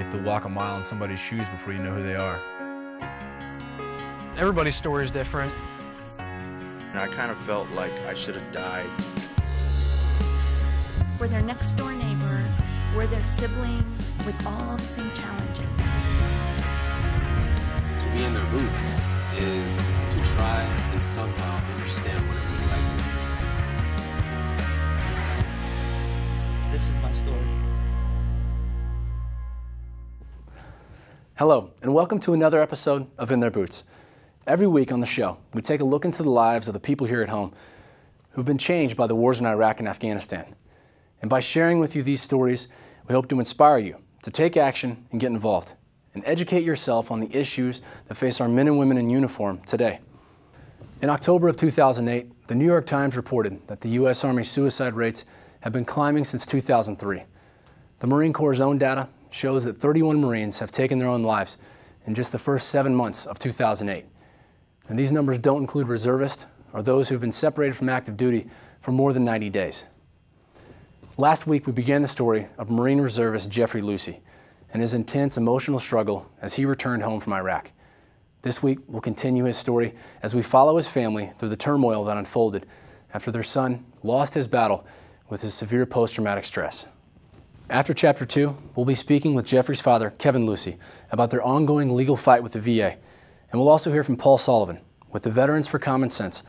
You have to walk a mile in somebody's shoes before you know who they are. Everybody's story is different. And I kind of felt like I should have died. We're their next door neighbor, we're their siblings with all the same challenges. To be in their boots is to try and somehow understand what it was like. This is my story. Hello, and welcome to another episode of In Their Boots. Every week on the show, we take a look into the lives of the people here at home who've been changed by the wars in Iraq and Afghanistan. And by sharing with you these stories, we hope to inspire you to take action and get involved, and educate yourself on the issues that face our men and women in uniform today. In October of 2008, the New York Times reported that the U.S. Army suicide rates have been climbing since 2003. The Marine Corps' own data shows that 31 Marines have taken their own lives in just the first 7 months of 2008. And these numbers don't include reservists or those who have been separated from active duty for more than 90 days. Last week, we began the story of Marine Reservist Jeffrey Lucey and his intense emotional struggle as he returned home from Iraq. This week, we'll continue his story as we follow his family through the turmoil that unfolded after their son lost his battle with his severe post-traumatic stress. After Chapter 2, we'll be speaking with Jeffrey's father, Kevin Lucey, about their ongoing legal fight with the VA. And we'll also hear from Paul Sullivan with the Veterans for Common Sense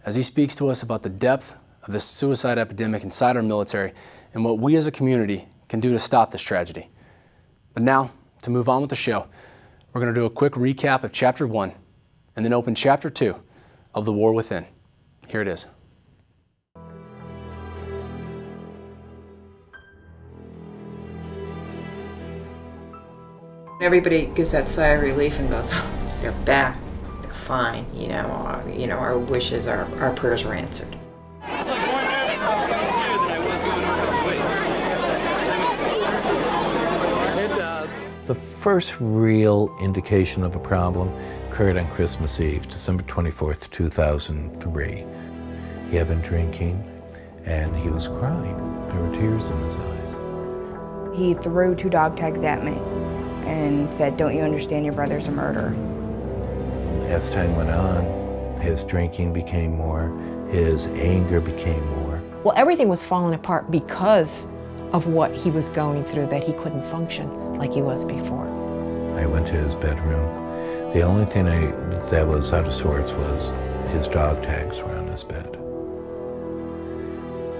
as he speaks to us about the depth of this suicide epidemic inside our military and what we as a community can do to stop this tragedy. But now, to move on with the show, we're going to do a quick recap of Chapter 1 and then open Chapter 2 of The War Within. Here it is. Everybody gives that sigh of relief and goes, oh, they're back, they're fine, our wishes, our prayers were answered. I was like more nervous about coming here than I was going over the way. That makes any sense? It does. The first real indication of a problem occurred on Christmas Eve, December 24th, 2003. He had been drinking and he was crying. There were tears in his eyes. He threw 2 dog tags at me and said, "Don't you understand your brother's a murderer?" As time went on, his drinking became more, his anger became more. Well, everything was falling apart because of what he was going through, that he couldn't function like he was before. I went to his bedroom. The only thing that was out of sorts was his dog tags were on his bed.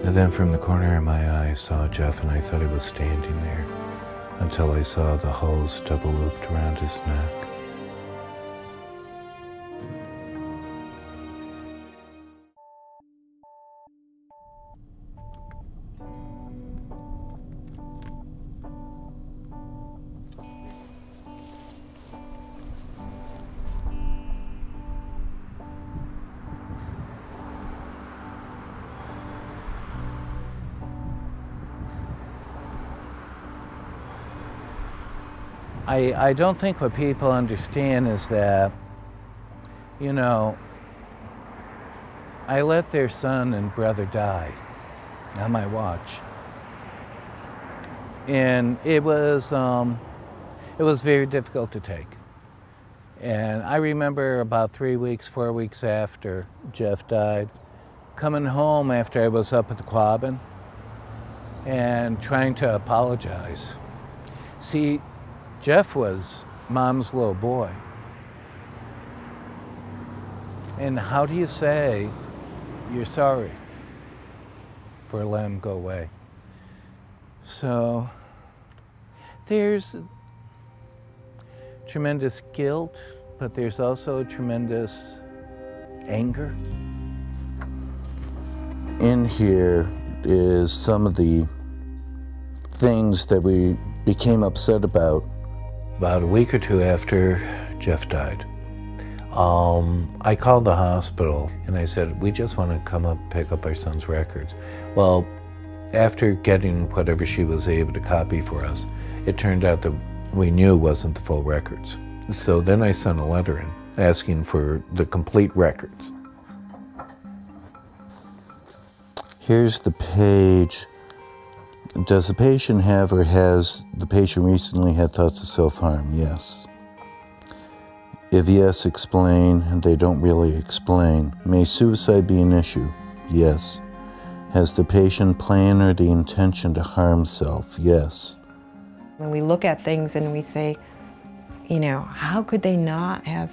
And then from the corner of my eye I saw Jeff, and I thought he was standing there until I saw the hose double looped around his neck. I don't think what people understand is that, I let their son and brother die on my watch. And it was very difficult to take. And I remember about 3 weeks, 4 weeks after Jeff died, coming home after I was up at the Quabbin and trying to apologize. See, Jeff was Mom's little boy. And how do you say you're sorry for letting him go away? So there's tremendous guilt, but there's also tremendous anger. In here is some of the things that we became upset about a week or 2 after Jeff died. I called the hospital and I said, we just want to come up, pick up our son's records. Well, after getting whatever she was able to copy for us, it turned out that we knew wasn't the full records. So then I sent a letter in asking for the complete records. Here's the page Does the patient have, or has the patient recently had thoughts of self-harm? Yes. If yes, explain, and they don't really explain. May suicide be an issue? Yes. Has the patient plan or the intention to harm self? Yes. When we look at things and we say, you know, how could they not have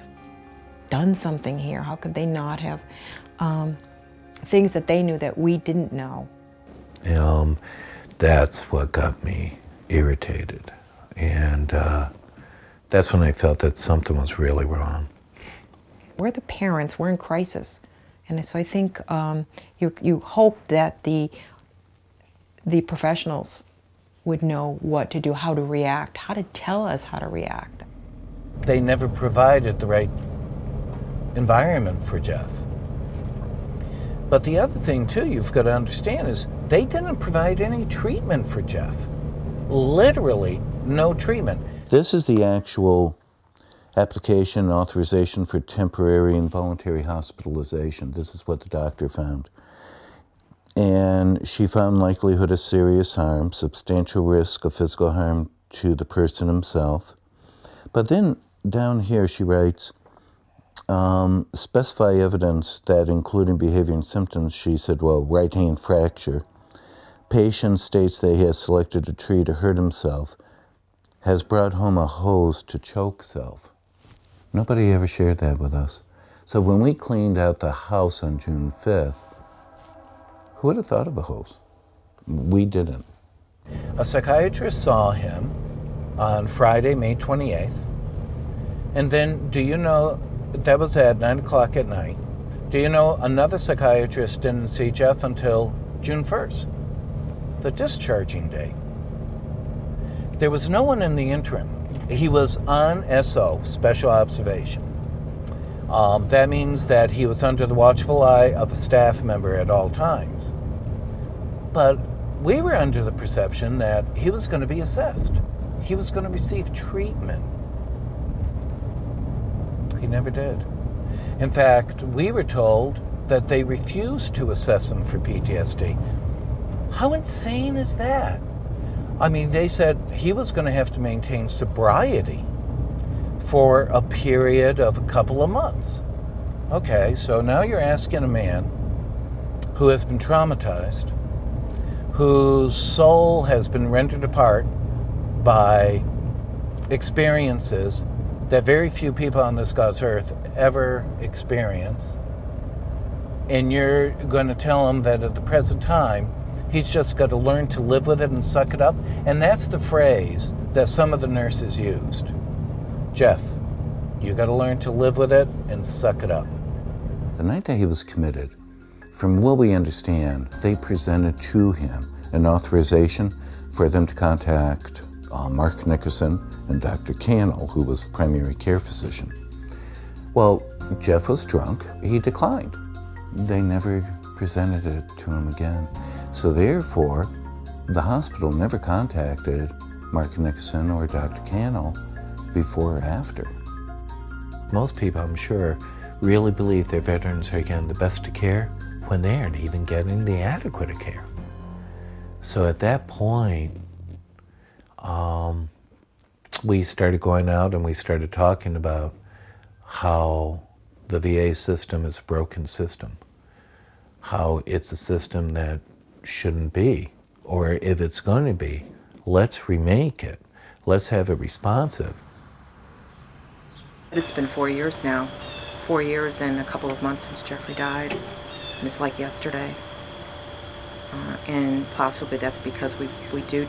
done something here? How could they not have things that they knew that we didn't know? That's what got me irritated. And that's when I felt that something was really wrong. We're the parents, we're in crisis. And so I think you hope that the professionals would know what to do, how to react, how to tell us how to react. They never provided the right environment for Jeff. But the other thing, too, you've got to understand is they didn't provide any treatment for Jeff. Literally no treatment. This is the actual application and authorization for temporary and voluntary hospitalization. This is what the doctor found. And she found likelihood of serious harm, substantial risk of physical harm to the person himself. But then down here she writes, specify evidence that including behavior and symptoms, she said, well, right hand fracture. Patient states that he has selected a tree to hurt himself, has brought home a hose to choke self. Nobody ever shared that with us. So when we cleaned out the house on June 5th, who would have thought of a hose? We didn't. A psychiatrist saw him on Friday, May 28th. And then, do you know, that was at 9 o'clock at night. Do you know another psychiatrist didn't see Jeff until June 1st, the discharging day. There was no one in the interim. He was on SO, special observation. That means that he was under the watchful eye of a staff member at all times. But we were under the perception that he was going to be assessed. He was going to receive treatment. He never did. In fact, we were told that they refused to assess him for PTSD. How insane is that? I mean, they said he was going to have to maintain sobriety for a period of a couple of months. Okay, so now you're asking a man who has been traumatized, whose soul has been rendered apart by experiences that very few people on this God's earth ever experience, and you're going to tell him that at the present time, he's just got to learn to live with it and suck it up. And that's the phrase that some of the nurses used. Jeff, you got to learn to live with it and suck it up. The night that he was committed, from what we understand, they presented to him an authorization for them to contact Mark Nickerson and Dr. Cannell, who was the primary care physician. Well, Jeff was drunk. He declined. They never presented it to him again. So therefore, the hospital never contacted Mark Nickerson or Dr. Cannell before or after. Most people, I'm sure, really believe their veterans are getting the best of care when they aren't even getting the adequate of care. So at that point, we started going out and we started talking about how the VA system is a broken system, how it's a system that shouldn't be, or if it's going to be, let's remake it. Let's have it responsive. It's been 4 years now. 4 years and a couple of months since Jeffrey died. And it's like yesterday. And possibly that's because we do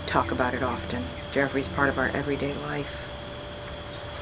talk about it often. Jeffrey's part of our everyday life.